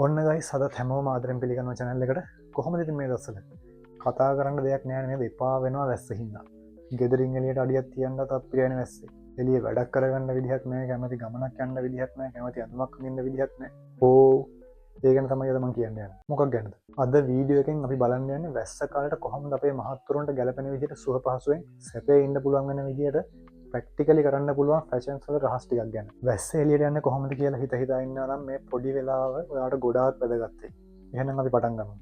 ඔන්න ගයි සද හැමෝ මාදරෙන් පිළිගන්න චැනල්ල එකට කොහොමද මේ දස්සල කතා කරන්න දෙයක් නෑනේ දෙපා වෙනවා වැස්ස හින්න ගෙදරින් එලියට අඩියත් තියන්න තත්පිරයන වැස්සේ එලිය වැඩක් කරගන්න විදිහක් නෑ කැමති ගමනක් යන්න විදිහක් නෑ කැමති අඳුමක් ඉන්න විදිහක් නෑ ඕ ඒකන තමයි යදමන් කියන්න මොකක් ගැනද අද වීඩියෝකෙන් අපි බලන්න යන්න වැස්ස කාලට කොහොම අපේ මහත්තුරන්ට ගැලපෙන විදිට සුව පහසුවෙන් සැපේ ඉන්න පුළුවන්ගන්න විදියට ප්‍රක්ටිකලි කරන්න පුළුවන් ෆැෂන්ස්වල රහස්ටිකක් ගැන වැස්ස එලියට යන්න කොහොමද කියලා හිත හිතන්න නම් මේ පොඩි වෙලාව ඔයාට ගොඩාක් වැදගත්තේ එහෙනම් අපි පටන් ගමු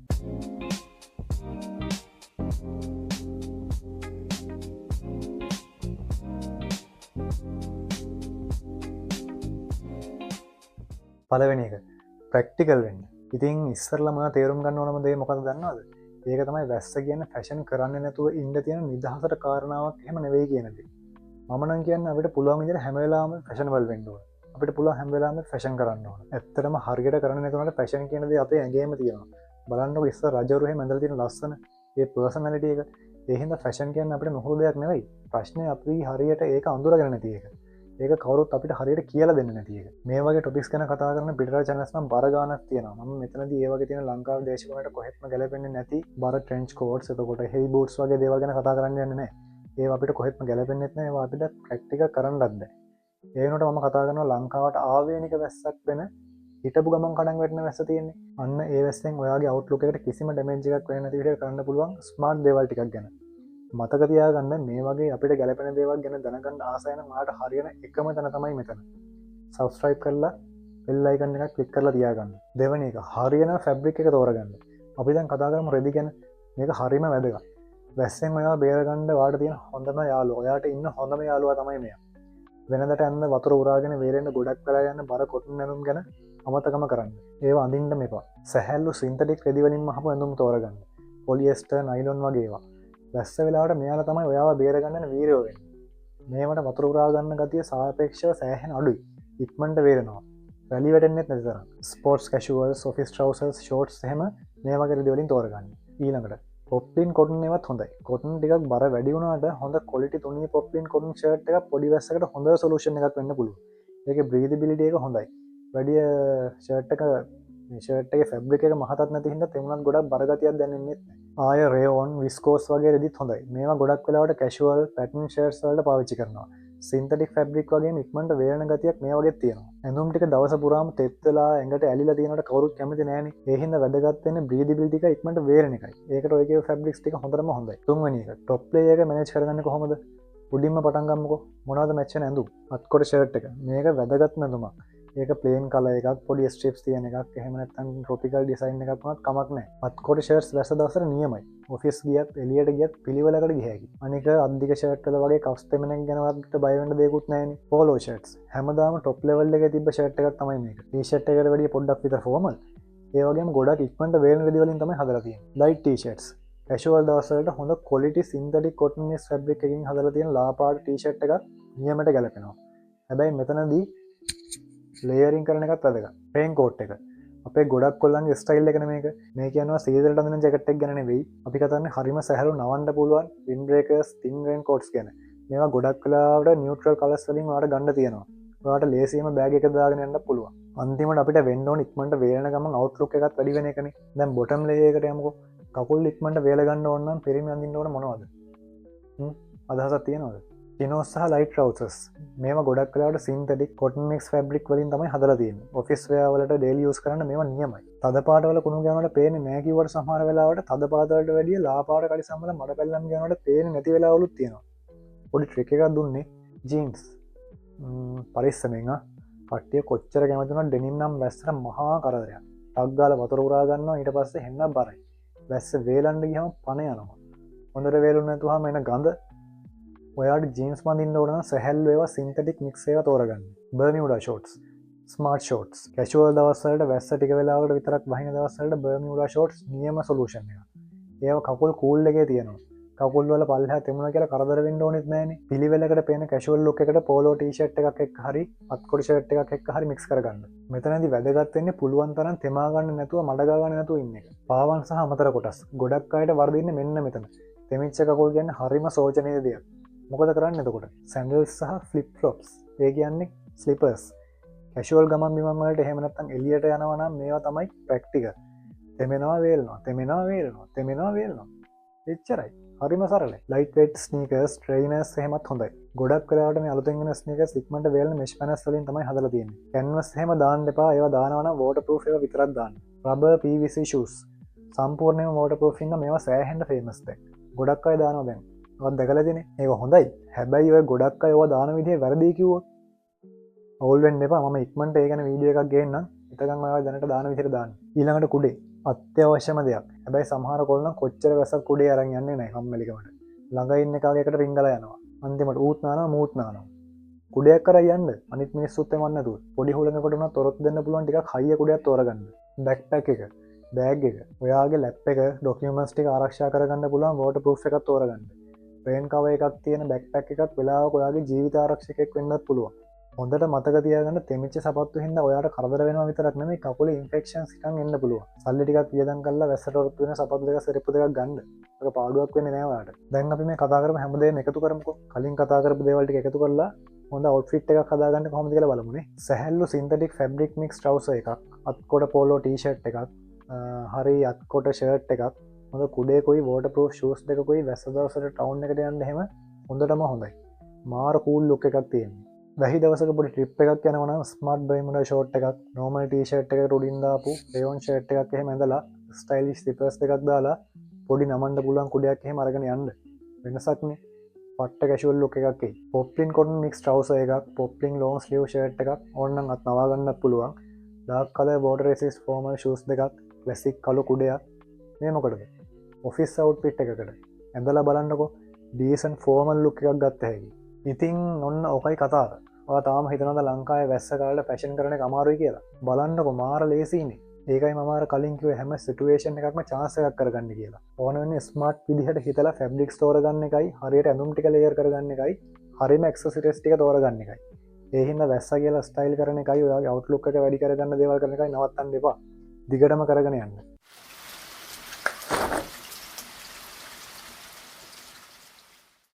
පළවෙනි එක ප්‍රක්ටිකල් වෙන්න ඉතින් ඉස්සරලම තේරුම් ගන්න ඕනම දේ මොකද දන්නවද ඒක තමයි වැස්ස කියන්න ෆැෂන් කරන්න නැතුව ඉන්න තියෙන නිදහසට කාරණාවක් එහෙම නෙවෙයි කියනදේ මමනන් කියන්න අපට පුළුවන් විදිහට හැම වෙලාවෙම ෆැෂනබල් වෙන්න ඕන අපිට පුළුවන් හැම වෙලාවෙම ෆැෂන් කරන්න ඕන ඇත්තටම හරියට කරන්න නැතුනට ෆැෂන් කියන දේ අපේ ඇඟේම තියෙනවා බලන්නකො ඉස්සර රජවරු එහෙම ඇඳලා තියෙන ලස්සන ඒ පර්සනැලිටි එක ඒ හින්දා ෆැෂන් කියන්නේ අපිට මොහොත දෙයක් නෙවෙයි ප්‍රශ්නේ අපි හරියට ඒක අඳුරගෙන නැති එක ඒක කවුරුත් අපිට හරියට කියලා දෙන්නේ නැති එක මේ වගේ ටොපික්ස් ගැන කතා කරන පිටරට channels නම් බර ගානක් තියෙනවා මම මෙතනදී ඒ වගේ තියෙන ලංකාවේ දේශපාලනයට කොහෙත්ම ගැලපෙන්නේ නැති බර ට්‍රෙන්ච් කෝට්ස් එතකොට හෙවි බූට්ස් වගේ දේවල් ගැන කතා කරන්න යන්නේ නැහැ ඒ අපිට කොහෙත්ම ගැලපෙන්නෙත් නෑ ඒවා අපිට ප්‍රැක්ටිකල් කරන්නත් බෑ ඒ වෙනකොට මම කතා කරනවා ලංකාවට ආවේනික වැස්සක් වෙන හිටපු ගමන් කඩන් වැටෙන වැස්ස තියෙන්නේ අන්න ඒ වැස්සෙන් ඔයාගේ අවුට්ලුක් එකට කිසිම ඩැමේජ් එකක් වෙන්නේ නැති විදිහට කරන්න පුළුවන් ස්මාර්ට් දේවල් ටිකක් ගැන මතක තියාගන්න මේ වගේ අපිට ගැලපෙන දේවල් ගැන දැනගන්න ආසයි නම් ඔයාලට හරියන එකම තැන තමයි මෙතන subscribe කරලා bell icon එකක් click කරලා තියාගන්න දෙවෙනි එක හරියන fabric එක තෝරගන්න අපි දැන් කතා කරමු රෙදි ගැන මේක හරියම වැදගත් වැස්සෙන් ඔයා බේරගන්න වාට තියෙන හොඳම යාළුවා ඔයාට ඉන්න හොඳම යාළුවා තමයි මෙයා වෙනදට යන්න වතුර උරාගෙන වේරෙන්න ගොඩක් වෙලා යන බර කොටන් නැනුම් ගැන අමතකම කරන්න ඒවා අඳින්න මෙපා සැහැල්ලු සින්තටික් රෙදි වලින් මහපු ඇඳුම් තෝරගන්න පොලියස්ටර් නයිලොන් වගේ ඒවා වැස්ස වෙලාවට මෙයාලා තමයි ඔයාව බේරගන්න වීරයෝ වෙන්නේ මේවට වතුර උරා ගන්න ගතිය සාපේක්ෂව සෑහෙන අඩුයි ඉක්මනට වේරෙනවා රැලි වැටෙන්නෙත් නැති තරම් ස්පෝර්ට්ස් කැෂුවල්ස් ඔෆිස් ට්‍රවුසර්ස් ෂෝට්ස් එහෙම මේ වගේ රෙදි වලින් තෝරගන්න ඊළඟට පොප්ලින් කොටන් ඒවත් හොඳයි කොටන් ටිකක් බර වැඩි වුණාට හොඳ ක්වොලිටි තුනී පොප්ලින් කොටන් ෂර්ට් එකක් පොඩි වැස්සකට හොඳ සොලියුෂන් එකක් වෙන්න පුළුවන් ඒකේ බ්‍රීදබිලිටි එක හොඳයි වැඩි ෂර්ට් එකේ ෆැබ්‍රික් එක මහතත් නැති හින්දා තෙමුණත් ගොඩක් බර ගතියක් දැනෙන්නේ නැහැ ආය රේයෝන් විස්කෝස් වගේ රෙදිත් හොඳයි මේවා ගොඩක් වෙලාවට කැෂුවල් පැටර්න් ෂර්ට්ස් වලට පාවිච්චි කරනවා සින්තටික් ෆැබ්‍රික් වගේ ඉක්මනට වේලන ගතියක් මේ වගේ තියෙනවා ඇඳුම් ටික දවස පුරාම තෙත් වෙලා ඇඟට ඇලිලා තියෙනකොට කවුරුත් කැමති නැහැනේ ඒ හින්දා වැදගත් වෙන්නේ බ්‍රීදබිලිටි එක ඉක්මනට වේරෙන එකයි ඒකට ඔයගේ ෆැබ්‍රික්ස් ටික හොඳටම හොඳයි තුන්වෙනි එක টොප් ලේයර් එක මැනේජ් කරගන්නේ කොහොමද උඩින්ම පටන් ගන්නකො මොනවද මැච් වෙන ඇඳුම් අත්කොට ෂර්ට් එක මේක වැදගත් ඇඳුමක් ඒක ප්ලේන් කලර් එකක් පොඩි ස්ට්‍රිප්ස් තියෙන එකක් එහෙම නැත්නම් ට්‍රොපිකල් ඩිසයින් එකක් වුණත් කමක් නැහැ අත්කොට ෂර්ට්ස් වැස්ස දවසට නියමයි ඔෆිස් ගියත් එළියට ගියත් පිළිවෙලකට ගිය හැකි අනික අද්දික ෂර්ට් වල වගේ කස්ට් තෙමනක් ගැනවත් බය වෙන්න දෙයක්වත් නැහැනේ පෝලෝ ෂර්ට්ස් හැමදාම টොප් ලෙවල් එකේ තිබ්බ ෂර්ට් එකක් තමයි මේක ටී-ෂර්ට් එකට වැඩිය පොඩ්ඩක් විතර ෆෝමල් ඒ වගේම ගොඩක් ඉක්මනට වේලන රෙදි වලින් තමයි හදලා තියෙන්නේ ලයිට් ටී-ෂර්ට්ස් කැෂුවල් දවස් වලට හොඳ ක්වොලිටි සින්තටික් කොටන් මික්ස් ෆැබ්‍රික් එකකින් හදලා තියෙන ලාපාඩු ටී-ෂර්ට් එකක් නියමයට ගැලපෙනවා හැබැයි මෙතනදී ලේයරින් කරන එකත් වැදගත් රේන් කෝට් එක අපේ ගොඩක් කොල්ලන්ගේ ස්ටයිල් එකනේ මේක මේ කියනවා සීසරට අඳින ජැකට් එක ගැන නෙවෙයි අපි කතාන්නේ හරිම සැහැල්ලු නවන්න පුළුවන් වින්ඩ් බ්‍රේකර්ස් තින් රේන් කෝට්ස් ගැන මේවා ගොඩක් වෙලාවට නියුට්‍රල් කලර්ස් වලින් ඔයාලට ගන්න තියෙනවා ඔයාලට ලේසියෙම බෑග් එක දාගෙන යන්න පුළුවන් අන්තිමට අපිට වෙන්න ඕන ඉක්මනට වේලන ගමන් අවුට්ලුක් එකත් වැඩි වෙන එකනේ දැන් බොටම් ලේයර් එකට යමුකෝ කකුල් ඉක්මනට වේල ගන්න ඕන නම් පිරිමි අඳින්න ඕන මොනවද අදහසක් තියෙනවද චිනෝස් සහ ලයිට් ට්‍රවුසර්ස් මේවා ගොඩක් වෙලාවට සින්තටික් කොටන් මික්ස් ෆැබ්‍රික් වලින් තමයි හදලා තියෙන්නේ ඔෆිස් වෙයාර් වලට ඩේලි යූස් කරන්න මේවා නියමයි තද පාට වල කුණු ගෑනවල පේන්නේ නැහැ කිව්වට සමහර වෙලාවට තද පාට වලට වැඩිය ලා පාට කලිසම් වල මඩ පැල්ලම් ගෑනවල පේන්නේ නැති වෙලාවලුත් තියෙනවා පොඩි ට්‍රික් එකක් දුන්නේ ජීන්ස් පරිස්සමෙන් කට්ටිය කොච්චර කැමති වුණත් ඩෙනිම් නම් වැස්සට මහා කරදරයක් ටක් ගාලා වතුර උරා ගන්නවා ඊට පස්සේ හෙන්න බරයි වැස්ස වේලන්න ගියම පණ යනවා හොඳට වේලුනේ නැතුවම එන ගඳ ඔයාට ජීන්ස් මඳින්න ඕන නම් සැහැල්ලු ඒවා සින්තටික් මික්ස් ඒවා තෝරගන්න බර්මියුඩා ෂෝට්ස් ස්මාර්ට් ෂෝට්ස් කැෂුවල් දවස් වලට වැස්ස ටික වෙලාවකට විතරක් වහින දවස් වලට බර්මියුඩා ෂෝට්ස් නියම සොලියුෂන් එක ඒවා කකුල් කූල් එකේ තියෙනවා කකුල් වල පල්ලෙහා තෙමුණා කියලා කරදර වෙන්න ඕනෙත් නැහැනේ පිළිවෙලකට පේන කැෂුවල් ලුක් එකට පෝලෝ ටී-ෂර්ට් එකක් එක්ක හරි අත්කොඩි ෂර්ට් එකක් එක්ක හරි මික්ස් කරගන්න මෙතනදී වැදගත් වෙන්නේ පුළුවන් තරම් තෙමා ගන්න නැතුව මඩ ගා ගන්න නැතුව ඉන්න එක පාවන් සහ අමතර කොටස් ගොඩක් අයට වර්ධින්නේ මෙන්න මෙතන තෙමිච්ච කකුල් කියන්නේ හරිම සෝචනීය දෙයක් මොකද කරන්න එතකොට සැන්ඩල්ස් සහ ෆ්ලිප් ෆ්ලොප්ස් ඒ කියන්නේ ස්ලිපර්ස් කැශුවල් ගමන් බිමන්වලට එහෙමනත්තන් එලියට යනවනම් මේවා තමයි ප්‍රක්ටික තෙමෙනවා වේල්නවා තෙමෙනවා වේල්නවා තෙමෙනවා වේල්නවා එච්චරයි හරිම සරල ලයිට වෙට් ස්නීකර්ස් ට්‍රේනර්ස් එහෙමත් හොඳයි ගොඩක් කලාට මේ අලුතෙන් ස්නීකර් ඉක්මට වේල් මෙෂ් පැනස් වලින් තමයි හදලා තියෙන්නේ කැන්වස් එහෙම දාන්න එපා ඒවා දානවනම් වෝටර්පූෆ් ඒවා විතරක් දාන්න රබර් PVC shoes සම්පූර්ණයෙන්ම වෝටර්පූෆ් ඉන්න මේවා සෑහෙන්න ෆේමස් දැන් ගොඩක් අය දානවා දැන් ඔයත් දැකලා තියෙන්නේ ඒක හොඳයි හැබැයි ඔය ගොඩක් අය ඒවා දාන විදිහ වැරදි කිව්වොත් ඕල් වෙන්න එපා මම ඉක්මනට ඒ ගැන වීඩියෝ එකක් ගේන්නම් එතකන් ඔයාලා දැනට දාන විදිහට දාන්න ඊළඟට කුඩේ අත්‍යවශ්‍යම දෙයක් හැබැයි සමහර කොල්ලන් කොච්චර වැසක් කුඩේ අරන් යන්නේ නැහැ කම්මැලිකමට ළඟ ඉන්න කාගේකට රිංගලා යනවා අන්තිමට ඌත් නානවා මූත් නානවා කුඩයක් කරා යන්න අනිත් මිනිස්සුත් එමන් නැතුව පොඩි හුලඟකට උනත් තොරත් දෙන්න පුළුවන් ටිකක් හයිය කුඩයක් තෝරගන්න බෑක්පැක් එක බෑග් එක ඔයාගේ ලැප් එක ඩොකියුමන්ට්ස් ටික ආරක්ෂා කරගන්න පුළුවන් වෝටර්පූෆ් එකක් තෝරගන්න රේන් කවර් එකක් තියෙන බෑක්පැක් එකක් වෙලාවක ඔයාගේ ජීවිත ආරක්ෂකයෙක් වෙන්නත් පුළුවන් හොඳට මතක තියාගන්න තෙමිච්ච සපත්තු හින්දා ඔයාට කරදර වෙනවා විතරක් නෙමෙයි කකුලේ ඉන්ෆෙක්ෂන්ස් එකක් එන්න පුළුවන්. සල්ලි ටිකක් වියදම් කරලා වැස්සට ඔරොත්තු වෙන සපත්තු දෙක සෙරප්පු දෙකක් ගන්න. ඒක පාඩුවක් වෙන්නේ නෑ ඔයාට. දැන් අපි මේ කතා කරපු හැමදේම එකතු කරමුකෝ. කලින් කතා කරපු දේවල් ටික එකතු කරලා හොඳ අවුට්ෆිට් එකක් හදාගන්න කොහොමද කියලා බලමුනේ. සැහැල්ලු සින්තටික් ෆැබ්‍රික් මික්ස් ට්‍රවුසර් එකක්, අත්කොට පෝලෝ ටී-ෂර්ට් එකක්, හරි අත්කොට ෂර්ට් එකක්, හොඳ කුඩේකුයි වෝටර්ප්‍රූෆ් ෂූස් දෙකකුයි වැස්ස දවසට ටවුන් එකට යන්න එහෙම හොඳටම හොඳයි. මාර කූල් ලුක් එකක් තියෙනවා. වැහි දවසක පොඩි ට්‍රිප් එකක් යනවනම් ස්මාර්ට් බර්මියුඩා ෂෝට් එකක් නෝමල් ටී-ෂර්ට් එකකට උඩින් දාපු රේයොන් ෂර්ට් එකක් එහෙම ඇඳලා ස්ටයිලිෂ් ස්ලිපර්ස් දෙකක් දාලා පොඩි නමන්න පුළුවන් කුඩයක් එහෙම අරගෙන යන්න වෙනසක්නේ පට්ට කැෂුවල් ලුක් එකක් එයි පොප්ලින් කොටන් මික්ස් ට්‍රවුසර් එකක් පොප්ලින් ලොන් ස්ලීව් ෂර්ට් එකක් ඕනනම් අත් නවා ගන්නත් පුළුවන් dark colour border resist formal shoes දෙකක් ක්ලාසික් කළු කුඩයක් මේ මොකටද ඔෆිස් අවුට්ෆිට් එකකට ඇඳලා බලන්නකෝ ඩීසන්ට් ෆෝමල් ලුක් එකක් ගත්ත හැකි ඉතින් ඔන්න ඕකයි කතාව තාම හිතනද ලංකාවේ වැස්ස කාලට ෆැෂන් කරන එක අමාරුයි කියලා බලන්නකො මාර ලේසියිනේ ඒකයි මම අර කලින් කිව්වේ හැම සිටුේෂන් එකක්ම chance එකක් කරගන්න කියලා ඕන වෙන්නේ ස්මාර්ට් විදිහට හිතලා ෆැබ්‍රික්ස් තෝරගන්න එකයි හරියට ඇඳුම් ටික ලේයර් කරගන්න එකයි හරියම ඇක්සසරිස් ටික තෝරගන්න එකයි ඒ හින්දා වැස්ස කියලා ස්ටයිල් කරන එකයි ඔයාගේ අවුට්ලුක් එක වැඩි කරගන්න දේවල් කරන එකයි නවත්තන්න එපා දිගටම කරගෙන යන්න